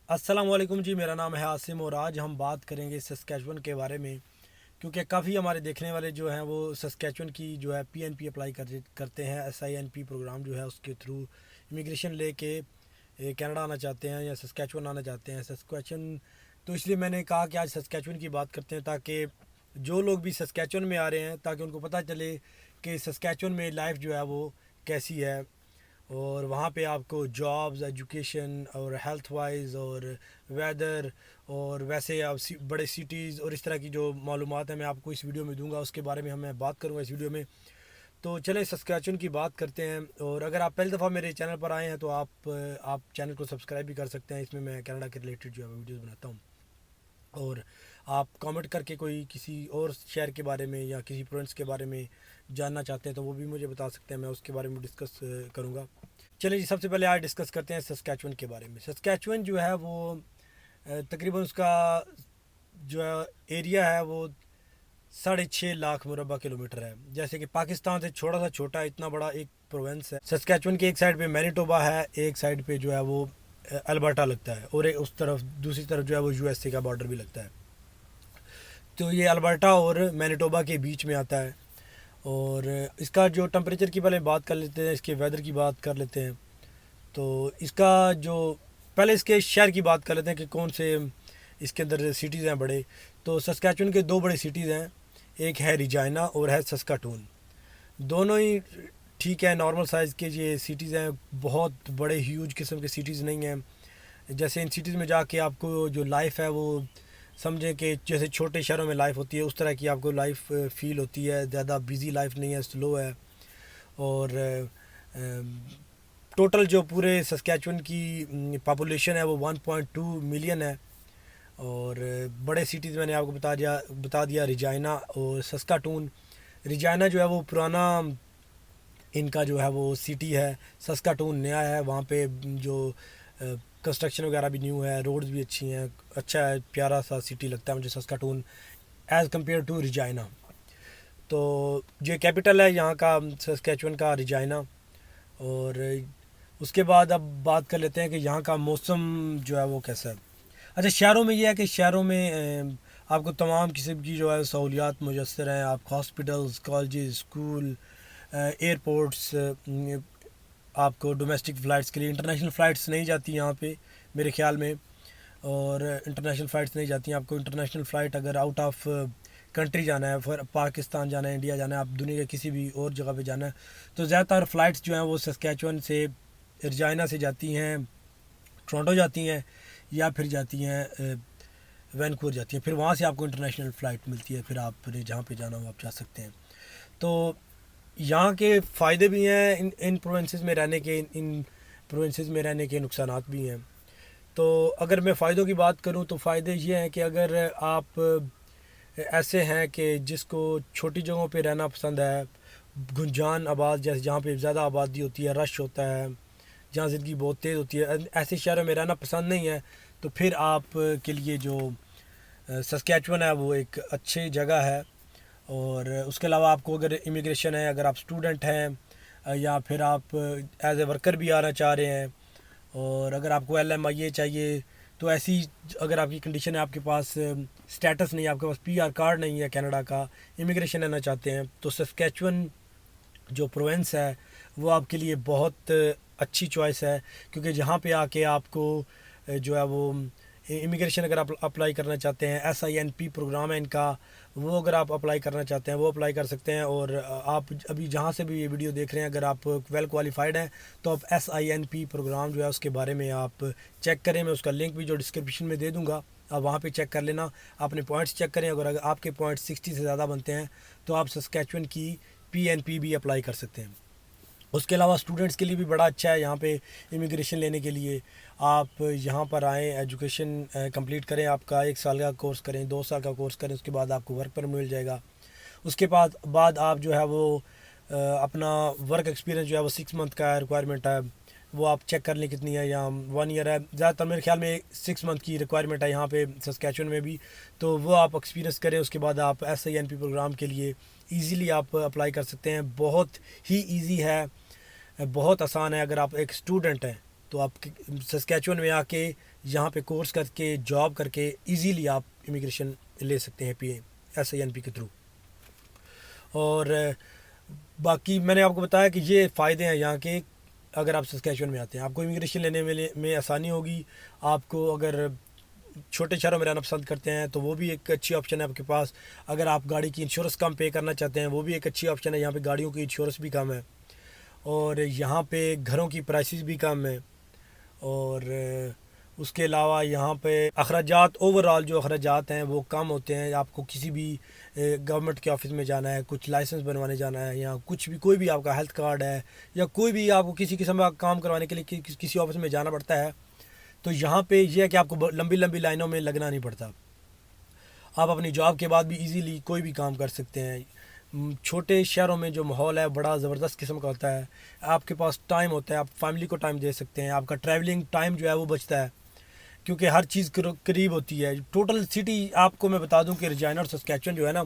अस्सलाम वालेकुम जी। मेरा नाम है आसिम और आज हम बात करेंगे सस्कैचुअन के बारे में, क्योंकि काफ़ी हमारे देखने वाले जो हैं वो सस्कैचुअन की जो है पीएनपी अप्लाई करते हैं। एसआईएनपी प्रोग्राम जो है उसके थ्रू इमिग्रेशन लेके कनाडा आना चाहते हैं या सस्कैचुअन आना चाहते हैं। सस्कैचुअन तो इसलिए मैंने कहा कि आज सस्कैचुअन की बात करते हैं, ताकि जो लोग भी सस्कैचुअन में आ रहे हैं ताकि उनको पता चले कि सस्कैचुअन में लाइफ जो है वो कैसी है, और वहाँ पे आपको जॉब्स, एजुकेशन और हेल्थ वाइज और वेदर और वैसे आप बड़े सिटीज़ और इस तरह की जो मालूमात है मैं आपको इस वीडियो में दूंगा, उसके बारे में मैं बात करूँगा इस वीडियो में। तो चले सस्कैचुअन की बात करते हैं। और अगर आप पहली दफ़ा मेरे चैनल पर आए हैं तो आप चैनल को सब्सक्राइब भी कर सकते हैं। इसमें मैं कनाडा के रिलेटेड जो है वीडियोज़ बनाता हूँ। और आप कमेंट करके कोई किसी और शहर के बारे में या किसी प्रोविंस के बारे में जानना चाहते हैं तो वो भी मुझे बता सकते हैं, मैं उसके बारे में डिस्कस करूँगा। चलिए जी, सबसे पहले आज डिस्कस करते हैं सस्कैचुअन के बारे में। सस्कैचुअन जो है वो तकरीबन उसका जो एरिया है वो 6.5 लाख मुरबा किलोमीटर है। जैसे कि पाकिस्तान से थोड़ा सा छोटा इतना बड़ा एक प्रोविंस है सस्कैचुअन के। एक साइड पे मैनिटोबा है, एक साइड पे जो है वो अल्बर्टा लगता है, और उस तरफ दूसरी तरफ जो है वो यूएसए का बॉर्डर भी लगता है। तो ये अल्बर्टा और मैनिटोबा के बीच में आता है। और इसका जो टेम्परेचर की पहले बात कर लेते हैं, इसके वेदर की बात कर लेते हैं। तो इसका जो पहले इसके शहर की बात कर लेते हैं कि कौन से इसके अंदर सिटीज़ हैं बड़े। तो सस्कैचुअन के दो बड़े सिटीज़ हैं, एक है रिजाइना और है सस्काटून। दोनों ही ठीक है, नॉर्मल साइज़ के ये सिटीज़ हैं, बहुत बड़े ह्यूज किस्म के सिटीज़ नहीं हैं। जैसे इन सिटीज़ में जाके आपको जो लाइफ है वो समझें कि जैसे छोटे शहरों में लाइफ होती है उस तरह की आपको लाइफ फील होती है। ज़्यादा बिज़ी लाइफ नहीं है, स्लो है। और टोटल जो पूरे सस्कैचुअन की पॉपुलेशन है वो 1.2 मिलियन है। और बड़े सिटीज़ मैंने आपको बता दिया रिजाइना और सस्काटून। रिजाइना जो है वो पुराना इनका जो है वो सिटी है, सस्काटून नया है। वहाँ पे जो कंस्ट्रक्शन वगैरह भी न्यू है, रोड्स भी अच्छी हैं, अच्छा है, प्यारा सा सिटी लगता है मुझे सस्काटून एज़ कम्पेयर टू रिजाइना। तो जो कैपिटल है यहाँ का सस्कैचुअन का रिजाइना। और उसके बाद अब बात कर लेते हैं कि यहाँ का मौसम जो है वो कैसा है। अच्छा, शहरों में ये है कि शहरों में आपको तमाम किस्म की जो है सहूलियात मुयसर हैं। आपको हॉस्पिटल्स, कॉलेजेस, स्कूल, एयरपोर्ट्स, आपको डोमेस्टिक फ़्लाइट्स के लिए इंटरनेशनल फ़्लाइट्स नहीं जाती यहाँ पे मेरे ख़्याल में। और इंटरनेशनल फ़्लाइट्स नहीं जाती हैं। आपको इंटरनेशनल फ़्लाइट अगर आउट ऑफ कंट्री जाना है, फिर पाकिस्तान जाना है, इंडिया जाना है, आप दुनिया के किसी भी और जगह पे जाना है, तो ज़्यादातर फ़्लाइट्स जो हैं वो सस्कैचुअन से रजाइना से जाती हैं, टोरंटो जाती हैं, या फिर जाती हैं वैनकूवर जाती हैं। फिर वहाँ से आपको इंटरनेशनल फ़्लाइट मिलती है, फिर आप जहाँ पे जाना हो आप जा सकते हैं। तो यहाँ के फ़ायदे भी हैं, इन प्रोविंसेस में रहने के, इन प्रोविंसेस में रहने के नुकसानात भी हैं। तो अगर मैं फ़ायदों की बात करूँ तो फ़ायदे ये हैं कि अगर आप ऐसे हैं कि जिसको छोटी जगहों पे रहना पसंद है, गुंजान आबाद, जैसे जहाँ पे ज़्यादा आबादी होती है, रश होता है, जहाँ ज़िंदगी बहुत तेज़ होती है, ऐसे शहरों में रहना पसंद नहीं है, तो फिर आप के लिए जो सस्कैचुअन है वो एक अच्छी जगह है। और उसके अलावा आपको अगर इमिग्रेशन है, अगर आप स्टूडेंट हैं, या फिर आप एज ए वर्कर भी आना चाह रहे हैं, और अगर आपको LMIA चाहिए, तो ऐसी अगर आपकी कंडीशन है, आपके पास स्टेटस नहीं है, आपके पास PR कार्ड नहीं है कनाडा का, इमिग्रेशन लेना चाहते हैं, तो सस्कैचुअन जो प्रोविंस है वो आपके लिए बहुत अच्छी चॉइस है। क्योंकि जहाँ पे आके आपको जो है वो इमिग्रेशन अगर आप अप्लाई करना चाहते हैं, SINP प्रोग्राम है इनका, वो अगर आप अप्लाई करना चाहते हैं वो अप्लाई कर सकते हैं। और आप अभी जहाँ से भी ये वीडियो देख रहे हैं, अगर आप वेल क्वालिफाइड हैं तो आप SINP प्रोग्राम जो है उसके बारे में आप चेक करें। मैं उसका लिंक भी जो डिस्क्रिप्शन में दे दूँगा, आप वहाँ पे चेक कर लेना, अपने पॉइंट्स चेक करें। अगर आपके पॉइंट्स 60 से ज़्यादा बनते हैं तो आप सस्कैचुअन की PNP भी अप्लाई कर सकते हैं। उसके अलावा स्टूडेंट्स के लिए भी बड़ा अच्छा है यहाँ पे इमिग्रेशन लेने के लिए। आप यहाँ पर आएँ, एजुकेशन कंप्लीट करें, आपका 1 साल का कोर्स करें, 2 साल का कोर्स करें, उसके बाद आपको वर्क परमिट मिल जाएगा। उसके बाद आप जो है वो अपना वर्क एक्सपीरियंस जो है वो 6 मंथ का रिक्वायरमेंट है, वो आप चेक कर लें कितनी है, या 1 ईयर है। ज़्यादातर मेरे ख्याल में 6 मंथ की रिक्वायरमेंट है यहाँ पे सस्कैचुअन में भी। तो वो आप एक्सपीरियंस करें, उसके बाद आप SINP प्रोग्राम के लिए ईज़िली आप अप्लाई कर सकते हैं। बहुत ही ईजी है, बहुत आसान है। अगर आप एक स्टूडेंट हैं तो आप सस्कैचुअन में आके यहाँ पे कोर्स करके जॉब करके इजीली आप इमिग्रेशन ले सकते हैं SINP के थ्रू। और बाकी मैंने आपको बताया कि ये फ़ायदे हैं यहाँ के। अगर आप सस्कैचुअन में आते हैं आपको इमिग्रेशन लेने में आसानी होगी। आपको अगर छोटे शहरों में रहना पसंद करते हैं तो वो भी एक अच्छी ऑप्शन है आपके पास। अगर आप गाड़ी की इंश्योरेंस कम पे करना चाहते हैं वो भी एक अच्छी ऑप्शन है। यहाँ पे गाड़ियों की इंश्योरेंस भी कम है और यहाँ पे घरों की प्राइसेस भी कम है। और उसके अलावा यहाँ पे अखराजात, ओवरऑल जो अखराजात हैं वो कम होते हैं। आपको किसी भी गवर्नमेंट के ऑफिस में जाना है, कुछ लाइसेंस बनवाने जाना है, या कुछ भी कोई भी आपका हेल्थ कार्ड है, या कोई भी आपको किसी किस्म का काम करवाने के लिए किसी ऑफिस में जाना पड़ता है, तो यहाँ पे ये है कि आपको लंबी लंबी लाइनों में लगना नहीं पड़ता। आप अपनी जॉब के बाद भी इजीली कोई भी काम कर सकते हैं। छोटे शहरों में जो माहौल है बड़ा ज़बरदस्त किस्म का होता है। आपके पास टाइम होता है, आप फैमिली को टाइम दे सकते हैं। आपका ट्रैवलिंग टाइम जो है वो बचता है क्योंकि हर चीज़ करीब होती है। टोटल सिटी आपको मैं बता दूं कि रेजिना और सस्कैचुअन जो है ना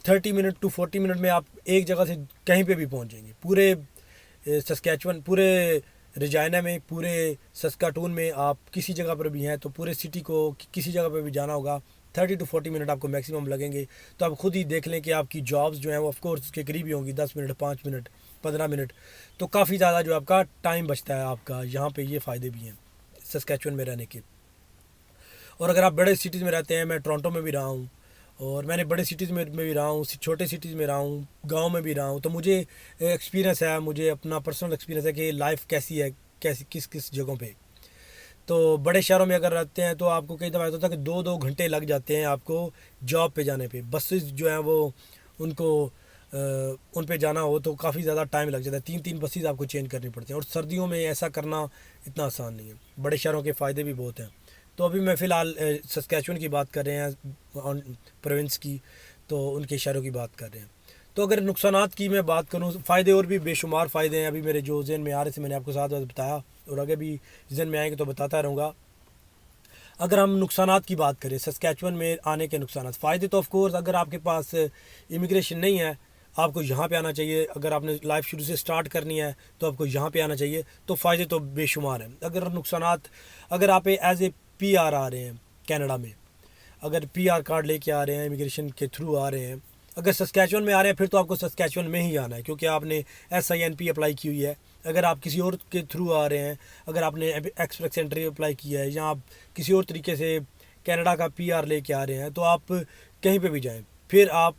30 मिनट टू 40 मिनट में आप एक जगह से कहीं पे भी पहुंच जाएंगे। पूरे सस्कैचुअन, पूरे रेजिना में, पूरे सस्काटून में आप किसी जगह पर भी हैं तो पूरे सिटी को किसी जगह पर भी जाना होगा 30 टू 40 मिनट आपको मैक्सिमम लगेंगे। तो आप खुद ही देख लें कि आपकी जॉब्स जो हैं वो ऑफकोर्स उसके करीब ही होंगी, 10 मिनट, 5 मिनट, 15 मिनट। तो काफ़ी ज़्यादा जो आपका टाइम बचता है आपका। यहाँ पे ये फ़ायदे भी हैं सस्कैचुअन में रहने के। और अगर आप बड़े सिटीज़ में रहते हैं, मैं टोरंटो में भी रहा हूँ और मैंने बड़े सिटीज़ में भी रहा हूँ, छोटे सिटीज़ में रहा हूँ, गांव में भी रहा हूँ, तो मुझे एक्सपीरियंस है, मुझे अपना पर्सनल एक्सपीरियंस है कि लाइफ कैसी है, कैसी किस किस जगहों पे। तो बड़े शहरों में अगर रहते हैं तो आपको कई दफ़ा होता है कि 2-2 घंटे लग जाते हैं आपको जॉब पे जाने पे। बसेस जो हैं वो उनको उन पे जाना हो तो काफ़ी ज़्यादा टाइम लग जाता है, 3-3 बसेस आपको चेंज करनी पड़ती हैं। और सर्दियों में ऐसा करना इतना आसान नहीं है। बड़े शहरों के फ़ायदे भी बहुत हैं। तो अभी मैं फ़िलहाल सस्कैचुअन की बात कर रहे हैं, प्रोविंस की, तो उनके शहरों की बात कर रहे हैं। तो अगर नुकसानात की मैं बात करूँ, फ़ायदे और भी बेशुमार फ़ायदे हैं। अभी मेरे जो ज़हन में आ रहे थे मैंने आपको साथ साथ बताया और आगे भी ज़हन में आएंगे तो बताता रहूँगा। अगर हम नुकसानात की बात करें, सस्कैचुअन में आने के नुकसानात, फ़ायदे तो ऑफ कोर्स अगर आपके पास इमिग्रेशन नहीं है आपको यहाँ पे आना चाहिए। अगर आपने लाइफ शुरू से स्टार्ट करनी है तो आपको यहाँ पे आना चाहिए। तो फ़ायदे तो बेशुमार हैं। अगर नुकसानात, अगर आप एज ए PR आ रहे हैं कनाडा में, अगर PR कार्ड लेके आ रहे हैं, इमिग्रेशन के थ्रू आ रहे हैं, अगर सस्कैचुअन में आ रहे हैं फिर तो आपको सस्कैचुअन में ही आना है क्योंकि आपने SINP अप्लाई की हुई है। अगर आप किसी और के थ्रू आ रहे हैं, अगर आपने एक्सप्रेस एंट्री अप्लाई किया है या आप किसी और तरीके से कनाडा का PR लेके आ रहे हैं तो आप कहीं पे भी जाएं, फिर आप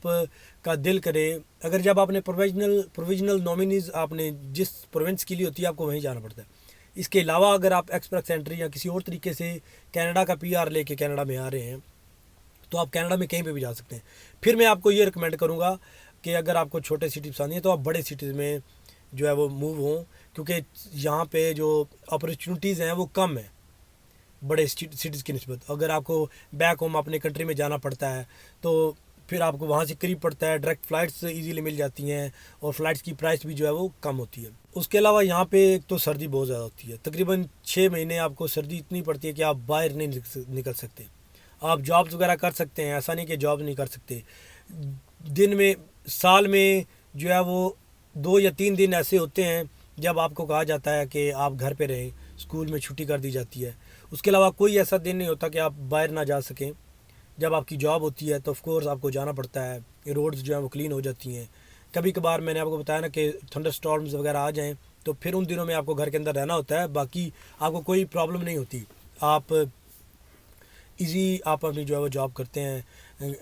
का दिल करे, अगर जब आपने प्रोविजनल नॉमिनीज़ आपने जिस प्रोविंस के लिए होती है आपको वहीं जाना पड़ता है। इसके अलावा अगर आप एक्सप्रेस एंट्री या किसी और तरीके से कनाडा का PR लेके कनाडा में आ रहे हैं तो आप कनाडा में कहीं पे भी जा सकते हैं। फिर मैं आपको ये रिकमेंड करूँगा कि अगर आपको छोटे सिटी पसंद है तो आप बड़े सिटीज़ में जो है वो मूव हों क्योंकि यहाँ पे जो अपॉर्चुनिटीज़ हैं वो कम है बड़े सिटीज़ की निस्बत। अगर आपको बैक होम अपने कंट्री में जाना पड़ता है तो फिर आपको वहाँ से करीब पड़ता है, डायरेक्ट फ़्लाइट्स इजीली मिल जाती हैं और फ़्लाइट्स की प्राइस भी जो है वो कम होती है। उसके अलावा यहाँ पे एक तो सर्दी बहुत ज़्यादा होती है, तकरीबन 6 महीने आपको सर्दी इतनी पड़ती है कि आप बाहर नहीं निकल सकते। आप जॉब्स वगैरह कर सकते हैं, ऐसा नहीं कि जॉब नहीं कर सकते। दिन में, साल में जो है वो 2 या 3 दिन ऐसे होते हैं जब आपको कहा जाता है कि आप घर पे रहें, स्कूल में छुट्टी कर दी जाती है। उसके अलावा कोई ऐसा दिन नहीं होता कि आप बाहर ना जा सकें। जब आपकी जॉब होती है तो ऑफ कोर्स आपको जाना पड़ता है। रोड्स जो हैं वो क्लीन हो जाती हैं। कभी कभार मैंने आपको बताया ना कि थंडर स्टॉर्म्स वगैरह आ जाएं तो फिर उन दिनों में आपको घर के अंदर रहना होता है, बाकी आपको कोई प्रॉब्लम नहीं होती। आप आप अपनी जो है वो जॉब करते हैं,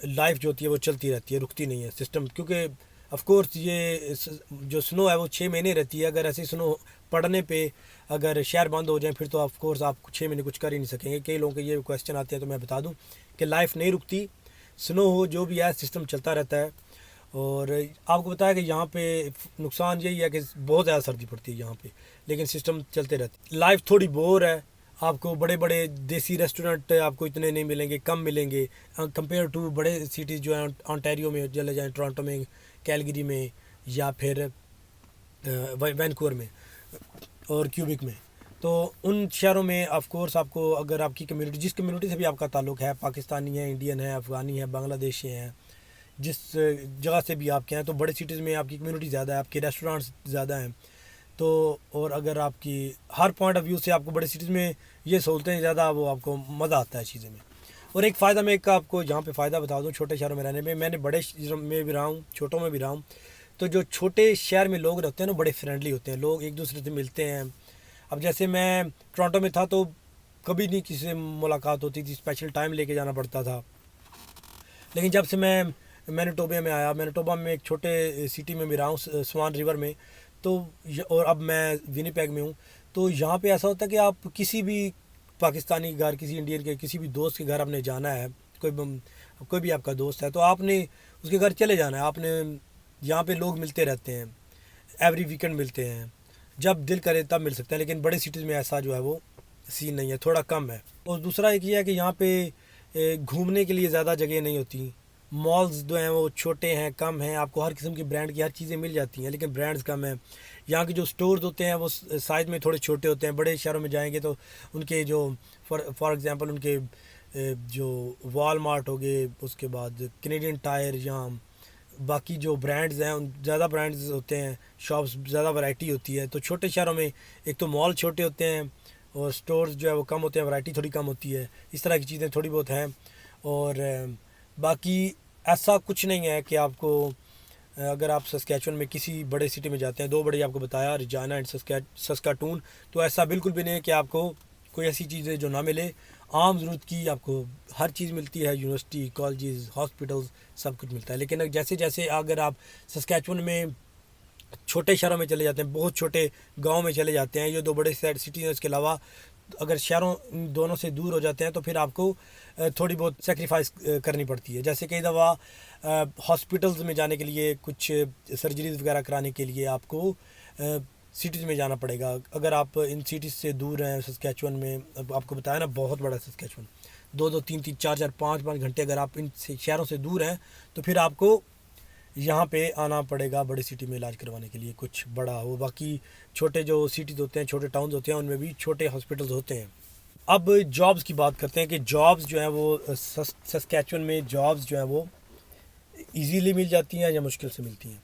लाइफ जो होती है वो चलती रहती है, रुकती नहीं है सिस्टम। क्योंकि ऑफ कोर्स ये जो स्नो है वो 6 महीने रहती है। अगर ऐसी स्नो पड़ने पे अगर शहर बंद हो जाए फिर तो ऑफ कोर्स आप 6 महीने कुछ कर ही नहीं सकेंगे। कई लोगों के ये क्वेश्चन आते हैं तो मैं बता दूं कि लाइफ नहीं रुकती, स्नो हो जो भी है सिस्टम चलता रहता है। और आपको बताया कि यहाँ पे नुकसान यही है कि बहुत ज़्यादा सर्दी पड़ती है यहाँ पे, लेकिन सिस्टम चलते रहते। लाइफ थोड़ी बोर है, आपको बड़े बड़े देसी रेस्टोरेंट आपको इतने नहीं मिलेंगे, कम मिलेंगे कंपेयर टू बड़े सिटीज़ जो हैं ऑन्टेरियो में चले जाएँ, टोरंटो में, कैलगरी में, या फिर वैनकूवर में और क्यूबिक में। तो उन शहरों में ऑफ कोर्स आपको, अगर आपकी कम्युनिटी, जिस कम्युनिटी से भी आपका ताल्लुक़ है, पाकिस्तानी है, इंडियन है, अफ़गानी है, बांग्लादेशी हैं, जिस जगह से भी आपके हैं, तो बड़े सिटीज़ में आपकी कम्युनिटी ज़्यादा है, आपके रेस्टोरेंट्स ज़्यादा हैं। तो और अगर आपकी हर पॉइंट ऑफ व्यू से आपको बड़ी सिटीज़ में ये सहूलतें ज़्यादा, वो आपको मज़ा आता है चीज़ें में। और एक फ़ायदा मैं एक आपको यहाँ पे फ़ायदा बता दूँ छोटे शहरों में रहने में, मैंने बड़े शहरों में भी रहा हूँ, छोटों में भी रहा हूँ। तो जो छोटे शहर में लोग रहते हैं ना, बड़े फ्रेंडली होते हैं, लोग एक दूसरे से मिलते हैं। अब जैसे मैं टोरंटो में था तो कभी नहीं किसी से मुलाकात होती थी, स्पेशल टाइम लेके जाना पड़ता था। लेकिन जब से मैं मैनिटोबा में आया, मैनिटोबा में एक छोटे सिटी में भी रहा हूँ, स्वान रिवर में, तो और अब मैं विनीपेग में हूँ। तो यहाँ पे ऐसा होता है कि आप किसी भी पाकिस्तानी के घर, किसी इंडियन के, किसी भी दोस्त के घर आपने जाना है, कोई भी आपका दोस्त है तो आपने उसके घर चले जाना है। आपने यहाँ पे लोग मिलते रहते हैं, एवरी वीकेंड मिलते हैं, जब दिल करे तब मिल सकते हैं। लेकिन बड़े सिटीज़ में ऐसा जो है वो सीन नहीं है, थोड़ा कम है। और दूसरा एक ये है कि यहाँ पे घूमने के लिए ज़्यादा जगह नहीं होती। मॉल्स जो हैं वो छोटे हैं, कम हैं, आपको हर किस्म की ब्रांड की हर चीज़ें मिल जाती हैं, लेकिन ब्रांड्स कम हैं। यहाँ के जो स्टोर्स होते हैं वो साइज़ में थोड़े छोटे होते हैं। बड़े शहरों में जाएंगे तो उनके जो फॉर एग्ज़ाम्पल उनके जो वॉलमार्ट हो गए, उसके बाद कैनेडियन टायर, या बाकी जो ब्रांड्स हैं उन ज़्यादा ब्रांड्स होते हैं, शॉप्स ज़्यादा वैरायटी होती है। तो छोटे शहरों में एक तो मॉल छोटे होते हैं और स्टोर्स जो है वो कम होते हैं, वैरायटी थोड़ी कम होती है, इस तरह की चीज़ें थोड़ी बहुत हैं। और बाकी ऐसा कुछ नहीं है कि आपको अगर आप सस्कैचुअन में किसी बड़े सिटी में जाते हैं, दो बड़े आपको बताया, रिजाना एंड सस्काटून, तो ऐसा बिल्कुल भी नहीं है कि आपको कोई ऐसी चीज़ें जो ना मिले। आम ज़रूरत की आपको हर चीज़ मिलती है, यूनिवर्सिटी, कॉलेजेस, हॉस्पिटल्स, सब कुछ मिलता है। लेकिन जैसे जैसे अगर आप सस्कैचुअन में छोटे शहरों में चले जाते हैं, बहुत छोटे गांव में चले जाते हैं, ये दो बड़े सिटी हैं, इसके अलावा अगर शहरों दोनों से दूर हो जाते हैं तो फिर आपको थोड़ी बहुत सेक्रीफाइस करनी पड़ती है। जैसे कई दफ़ा हॉस्पिटल्स में जाने के लिए, कुछ सर्जरीज वगैरह कराने के लिए आपको सिटीज़ में जाना पड़ेगा। अगर आप इन सिटीज़ से दूर हैं, सस्कैचुअन में, अब आपको बताया ना बहुत बड़ा सस्कैचुअन, दो दो तीन तीन चार चार पाँच पाँच घंटे अगर आप इन शहरों से दूर हैं तो फिर आपको यहाँ पे आना पड़ेगा बड़ी सिटी में इलाज करवाने के लिए, कुछ बड़ा हो। बाकी छोटे जो सिटीज़ होते हैं, छोटे टाउन्स होते हैं, उनमें भी छोटे हॉस्पिटल्स होते हैं। अब जॉब्स की बात करते हैं कि जॉब्स जो हैं वो सस्कैचुअन में जॉब्स जो हैं वो इजीली मिल जाती हैं या मुश्किल से मिलती हैं।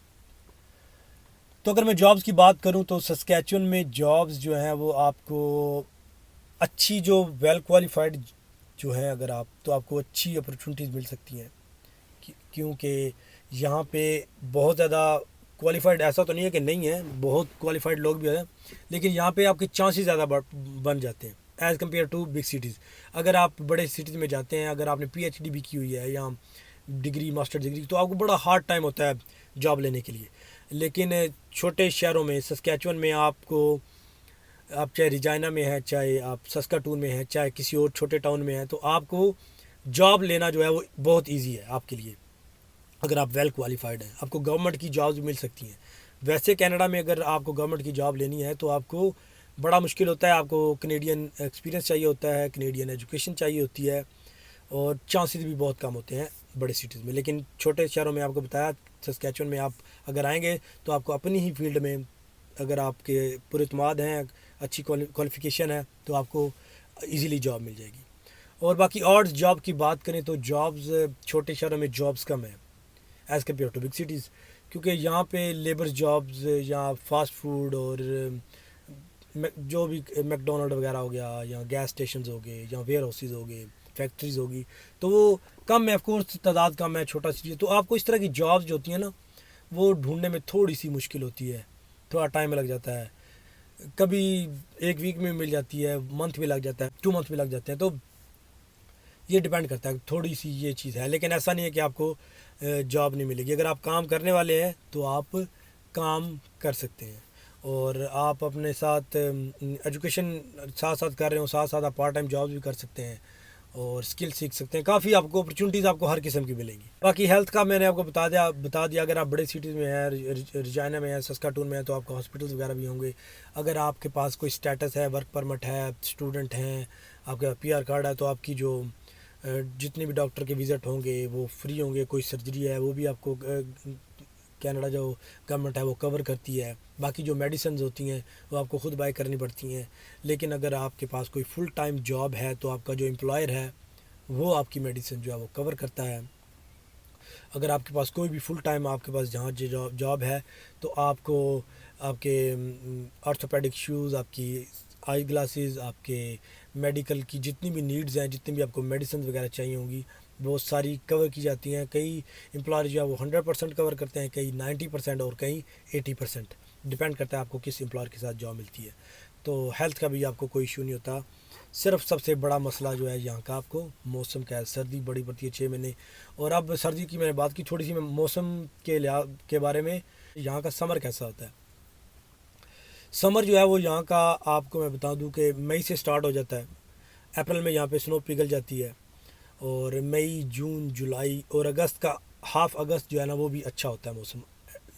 तो अगर मैं जॉब्स की बात करूं तो सस्कैचुअन में जॉब्स जो हैं वो आपको अच्छी, जो वेल क्वालिफाइड जो है अगर आप, तो आपको अच्छी अपॉर्चुनिटीज़ मिल सकती हैं। क्योंकि यहाँ पे बहुत ज़्यादा क्वालिफाइड, ऐसा तो नहीं है कि नहीं है, बहुत क्वालिफाइड लोग भी हैं, लेकिन यहाँ पे आपके चांसेस ज़्यादा बन जाते हैं as compare to big cities. अगर आप बड़े सिटीज़ में जाते हैं, अगर आपने PhD भी की हुई है या डिग्री, मास्टर डिग्री, तो आपको बड़ा हार्ड टाइम होता है जॉब लेने के लिए। लेकिन छोटे शहरों में, सस्कैचुअन में, आपको, आप चाहे रिजाइना में है, चाहे आप सस्काटून में है, चाहे किसी और छोटे टाउन में है, तो आपको जॉब लेना जो है वो बहुत ईजी है आपके लिए। अगर आप वेल क्वालिफाइड हैं, आपको गवर्नमेंट की जॉब्स भी मिल सकती हैं। वैसे कनाडा में अगर आपको गवर्नमेंट की जॉब लेनी है तो आपको बड़ा मुश्किल होता है, आपको कनेडियन एक्सपीरियंस चाहिए होता है, कनेडियन एजुकेशन चाहिए होती है, और चांसेस भी बहुत कम होते हैं बड़े सिटीज़ में। लेकिन छोटे शहरों में आपको बताया, सस्कैचुअन में आप अगर आएंगे तो आपको अपनी ही फील्ड में, अगर आपके पुरइत्माद हैं, अच्छी क्वालिफिकेशन है, तो आपको इजीली जॉब मिल जाएगी। और बाकी और जॉब की बात करें तो जॉब्स छोटे शहरों में जॉब्स कम है as compare to big cities, क्योंकि यहाँ पे लेबर जॉब्स या फास्ट फूड और जो भी मैकडोनल्ड वगैरह हो गया, या गैस स्टेशन हो गए, या वेयर हाउसेज हो गए, फैक्ट्रीज होगी, तो वो कम है, ऑफकोर्स तादाद कम है, छोटा सिटी है, तो आपको इस तरह की जॉब्स जो होती हैं ना, वो ढूंढने में थोड़ी सी मुश्किल होती है, थोड़ा टाइम लग जाता है। कभी एक वीक में मिल जाती है, मंथ भी लग जाता है, 2 मंथ भी लग जाते हैं। तो ये डिपेंड करता है, थोड़ी सी ये चीज़ है। लेकिन ऐसा नहीं है कि आपको जॉब नहीं मिलेगी। अगर आप काम करने वाले हैं तो आप काम कर सकते हैं, और आप अपने साथ एजुकेशन साथ साथ कर रहे हो, साथ साथ आप पार्ट टाइम जॉब भी कर सकते हैं और स्किल सीख सकते हैं। काफ़ी आपको अपॉर्चुनिटीज़ आपको हर किस्म की मिलेंगी। बाकी हेल्थ का मैंने आपको बता दिया। अगर आप बड़े सिटीज़ में हैं, रिजाइना में है, सस्काटून में है, तो आपको हॉस्पिटल्स वगैरह भी होंगे। अगर आपके पास कोई स्टेटस है, वर्क परमिट है, स्टूडेंट हैं, आपका PR कार्ड है, तो आपकी जो जितने भी डॉक्टर के विज़िट होंगे वो फ्री होंगे। कोई सर्जरी है वो भी आपको कनाडा जो गवर्नमेंट है वो कवर करती है। बाकी जो मेडिसिन होती हैं वो आपको ख़ुद बाय करनी पड़ती हैं। लेकिन अगर आपके पास कोई फुल टाइम जॉब है तो आपका जो एम्प्लॉयर है वो आपकी मेडिसिन जो है वो कवर करता है। अगर आपके पास कोई भी फुल टाइम, आपके पास जहाँ जॉब है, तो आपको आपके ऑर्थोपेडिक शूज़, आपकी आई ग्लासेस, आपके मेडिकल की जितनी भी नीड्स हैं, जितनी भी आपको मेडिसिन वगैरह चाहिए होंगी, वो सारी कवर की जाती हैं। कई एम्प्लॉयर जो है वो 100% कवर करते हैं, कई 90% और कई 80%, डिपेंड करता है आपको किस एम्प्लॉयर के साथ जॉब मिलती है। तो हेल्थ का भी आपको कोई इशू नहीं होता। सिर्फ सबसे बड़ा मसला जो है यहाँ का आपको मौसम का है। सर्दी बड़ी पड़ती है 6 महीने। और अब सर्दी की मैंने बात की थोड़ी सी, मैं मौसम के लिहाज के बारे में, यहाँ का समर कैसा होता है। समर जो है वो यहाँ का आपको मैं बता दूँ कि मई से स्टार्ट हो जाता है। अप्रैल में यहाँ पे स्नो पिघल जाती है, और मई, जून, जुलाई और अगस्त का हाफ अगस्त जो है ना वो भी अच्छा होता है मौसम।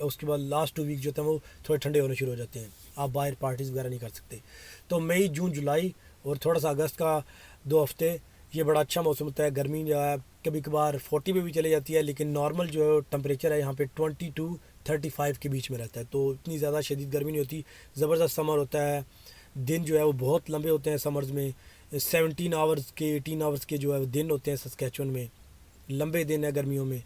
उसके बाद लास्ट 2 वीक जो होते हैं वो थोड़े ठंडे होने शुरू हो जाते हैं, आप बाहर पार्टीज़ वगैरह नहीं कर सकते। तो मई, जून, जुलाई और थोड़ा सा अगस्त का 2 हफ्ते ये बड़ा अच्छा मौसम होता है। गर्मी जो है कभी कभार 40 पे भी चले जाती है, लेकिन नॉर्मल जो टेम्परेचर है यहाँ पे 20 to 35 के बीच में रहता है। तो इतनी ज़्यादा शदीद गर्मी नहीं होती, ज़बरदस्त समर होता है। दिन जो है वो बहुत लंबे होते हैं समर्स में, 17 आवर्स के, 18 आवर्स के जो है वो दिन होते हैं सस्कैचुअन में, लंबे दिन है गर्मियों में।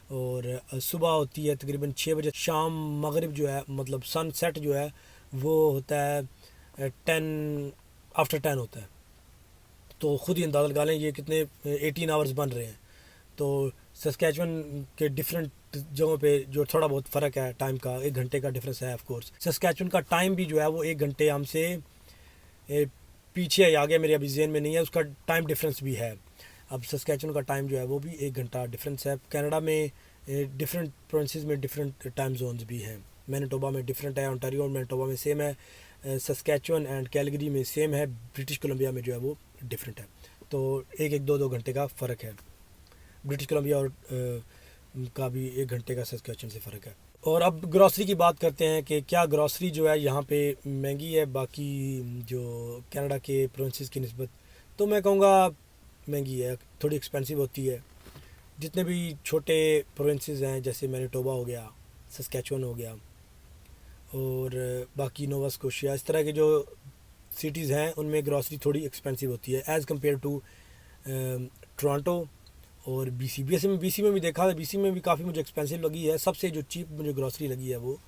और सुबह होती है तकरीबन 6 बजे, शाम मगरिब जो है मतलब सनसेट जो है वो होता है 10 आफ्टर 10 होता है। तो ख़ुद ही अंदाज़ा लगा लें ये कितने 18 आवर्स बन रहे हैं। तो सस्कैचुअन के डिफरेंट जगहों पे जो थोड़ा बहुत फ़र्क है टाइम का, 1 घंटे का डिफरेंस है ऑफ कोर्स। सस्कैचुअन का टाइम भी जो है वो 1 घंटे हमसे पीछे है, आगे मेरे अभी जेहन में नहीं है, उसका टाइम डिफरेंस भी है। अब सस्कैचुअन का टाइम जो है वो भी 1 घंटा डिफरेंस है। कनाडा में डिफरेंट प्रोविंसेस में डिफरेंट टाइम जोन्स भी हैं। मैनिटोबा में डिफरेंट है, ओंटारियो और मैनिटोबा में सेम है, सस्कैचुअन एंड कैलगरी में सेम है, ब्रिटिश कोलंबिया में जो है वो डिफरेंट है। तो 1-1, 2-2 घंटे का फ़र्क है। ब्रिटिश कोलंबिया और का भी 1 घंटे का सस्कैचुअन से फ़र्क है। और अब ग्रॉसरी की बात करते हैं कि क्या ग्रॉसरी जो है यहाँ पे महंगी है बाकी जो कनाडा के प्रोविंसेस की निस्बत। तो मैं कहूँगा महंगी है, थोड़ी एक्सपेंसिव होती है। जितने भी छोटे प्रोविंसेस हैं जैसे मैनिटोबा हो गया, सस्कैचुअन हो गया और बाकी नोवा स्कोशिया, इस तरह के जो सिटीज़ हैं उनमें ग्रॉसरी थोड़ी एक्सपेंसिव होती है एज़ कम्पेयर टू टोरंटो और बीसी में भी देखा है, बीसी में भी काफ़ी मुझे एक्सपेंसिव लगी है। सबसे जो चीप मुझे ग्रॉसरी लगी है वो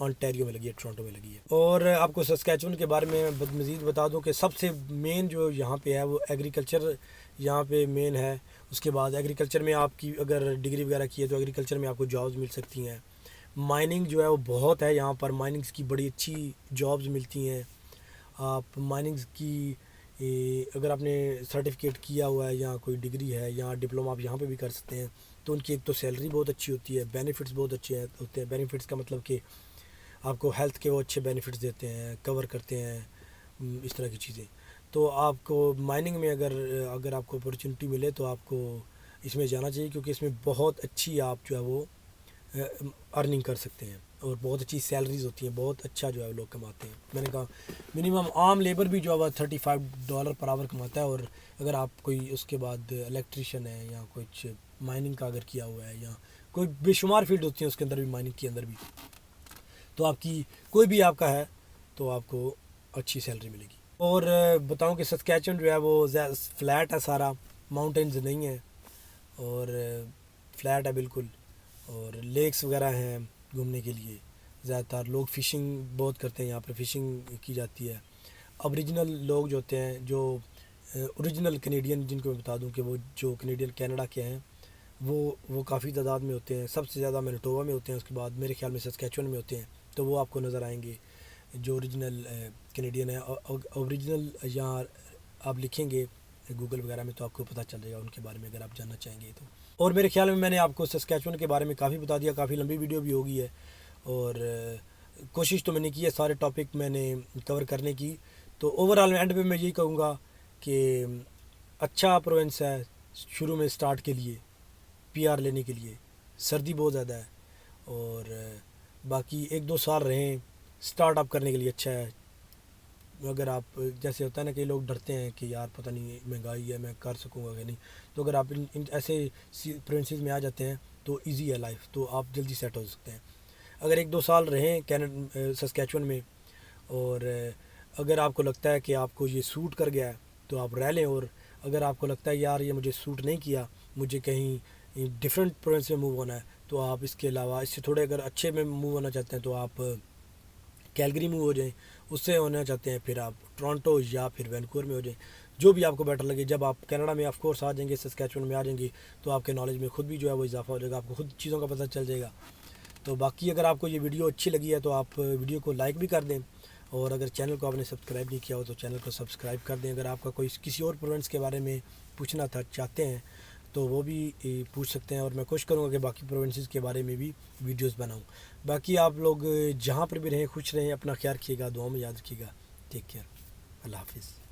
ऑन्टेरियो में लगी है, टोरंटो में लगी है। और आपको सस्कैचुअन के बारे में मज़ीद बता दूं कि सबसे मेन जो यहाँ पे है वो एग्रीकल्चर यहाँ पे मेन है। उसके बाद एग्रीकल्चर में आपकी अगर डिग्री वगैरह की है तो एग्रीकल्चर में आपको जॉब्स मिल सकती हैं। माइनिंग जो है वो बहुत है यहाँ पर, माइनिंग्स की बड़ी अच्छी जॉब्स मिलती हैं। आप माइनिंग्स की अगर आपने सर्टिफिकेट किया हुआ है या कोई डिग्री है या डिप्लोमा आप यहाँ पे भी कर सकते हैं। तो उनकी एक तो सैलरी बहुत अच्छी होती है, बेनिफिट्स बहुत अच्छे होते हैं। बेनिफिट्स का मतलब कि आपको हेल्थ के वो अच्छे बेनिफिट्स देते हैं, कवर करते हैं, इस तरह की चीज़ें। तो आपको माइनिंग में अगर अगर आपको अपॉर्चुनिटी मिले तो आपको इसमें जाना चाहिए, क्योंकि इसमें बहुत अच्छी आप जो है वो अर्निंग कर सकते हैं और बहुत अच्छी सैलरीज होती हैं, बहुत अच्छा जो है लोग कमाते हैं। मैंने कहा मिनिमम आम लेबर भी जो है वह $35 पर आवर कमाता है। और अगर आप कोई उसके बाद इलेक्ट्रिशियन है या कुछ माइनिंग का अगर किया हुआ है या कोई बेशुमार फील्ड होती है उसके अंदर भी, माइनिंग के अंदर भी, तो आपकी कोई भी आपका है तो आपको अच्छी सैलरी मिलेगी। और बताऊं कि सस्कैचुअन जो है वो फ्लैट है सारा, माउंटेन्स नहीं है और फ्लैट है बिल्कुल। और लेक्स वगैरह हैं घूमने के लिए। ज़्यादातर लोग फ़िशिंग बहुत करते हैं, यहाँ पर फ़िशिंग की जाती है। ओरिजिनल लोग जो होते हैं, जो ओरिजिनल कनेडियन, जिनको मैं बता दूं कि वो जो कनेडियन कनाडा के हैं वो काफ़ी तादाद में होते हैं। सबसे ज़्यादा मैनिटोबा में होते हैं, उसके बाद मेरे ख्याल में सस्कैचुअन में होते हैं। तो वो आपको नज़र आएंगे जो ओरिजिनल कनेडियन है। ओरिजिनल यहाँ आप लिखेंगे गूगल वगैरह में तो आपको पता चल जाएगा उनके बारे में, अगर आप जानना चाहेंगे तो। और मेरे ख्याल में मैंने आपको सस्कैचुअन के बारे में काफ़ी बता दिया, काफ़ी लंबी वीडियो भी होगी है। और कोशिश तो मैंने की है सारे टॉपिक मैंने कवर करने की। तो ओवरऑल एंड पे मैं यही कहूँगा कि अच्छा प्रोविंस है शुरू में स्टार्ट के लिए, पीआर लेने के लिए। सर्दी बहुत ज़्यादा है और बाकी 1-2 साल रहें स्टार्टअप करने के लिए अच्छा है। अगर आप, जैसे होता है ना, कई लोग डरते हैं कि यार पता नहीं महंगाई है मैं कर सकूँगा कि नहीं। तो अगर आप इन ऐसे प्रोविंसेस में आ जाते हैं तो इजी है लाइफ, तो आप जल्दी सेट हो सकते हैं। अगर 1-2 साल रहें सस्कैचुअन में और अगर आपको लगता है कि आपको ये सूट कर गया है तो आप रह लें। और अगर आपको लगता है यार ये मुझे सूट नहीं किया, मुझे कहीं डिफरेंट प्रोविंस में मूव होना है, तो आप इसके अलावा इससे थोड़े अगर अच्छे में मूव होना चाहते हैं तो आप कैलगरी में हो जाएं, उससे होना चाहते हैं फिर आप टोरंटो या फिर वैनकूवर में हो जाएं, जो भी आपको बेटर लगे। जब आप कनाडा में ऑफ कोर्स आ जाएंगे, सस्कैचुअन में आ जाएंगे, तो आपके नॉलेज में खुद भी जो है वो इजाफा हो जाएगा, आपको खुद चीज़ों का पता चल जाएगा। तो बाकी अगर आपको ये वीडियो अच्छी लगी है तो आप वीडियो को लाइक भी कर दें, और अगर चैनल को आपने सब्सक्राइब नहीं किया हो तो चैनल को सब्सक्राइब कर दें। अगर आपका कोई किसी और प्रोवेंट्स के बारे में पूछना था चाहते हैं तो वो भी पूछ सकते हैं, और मैं कोशिश करूँगा कि बाकी प्रोविंसेस के बारे में भी वीडियोस बनाऊँ। बाकी आप लोग जहाँ पर भी रहें खुश रहें, अपना ख्याल रखिएगा, दुआ में याद रखिएगा। टेक केयर, अल्लाह हाफिज़।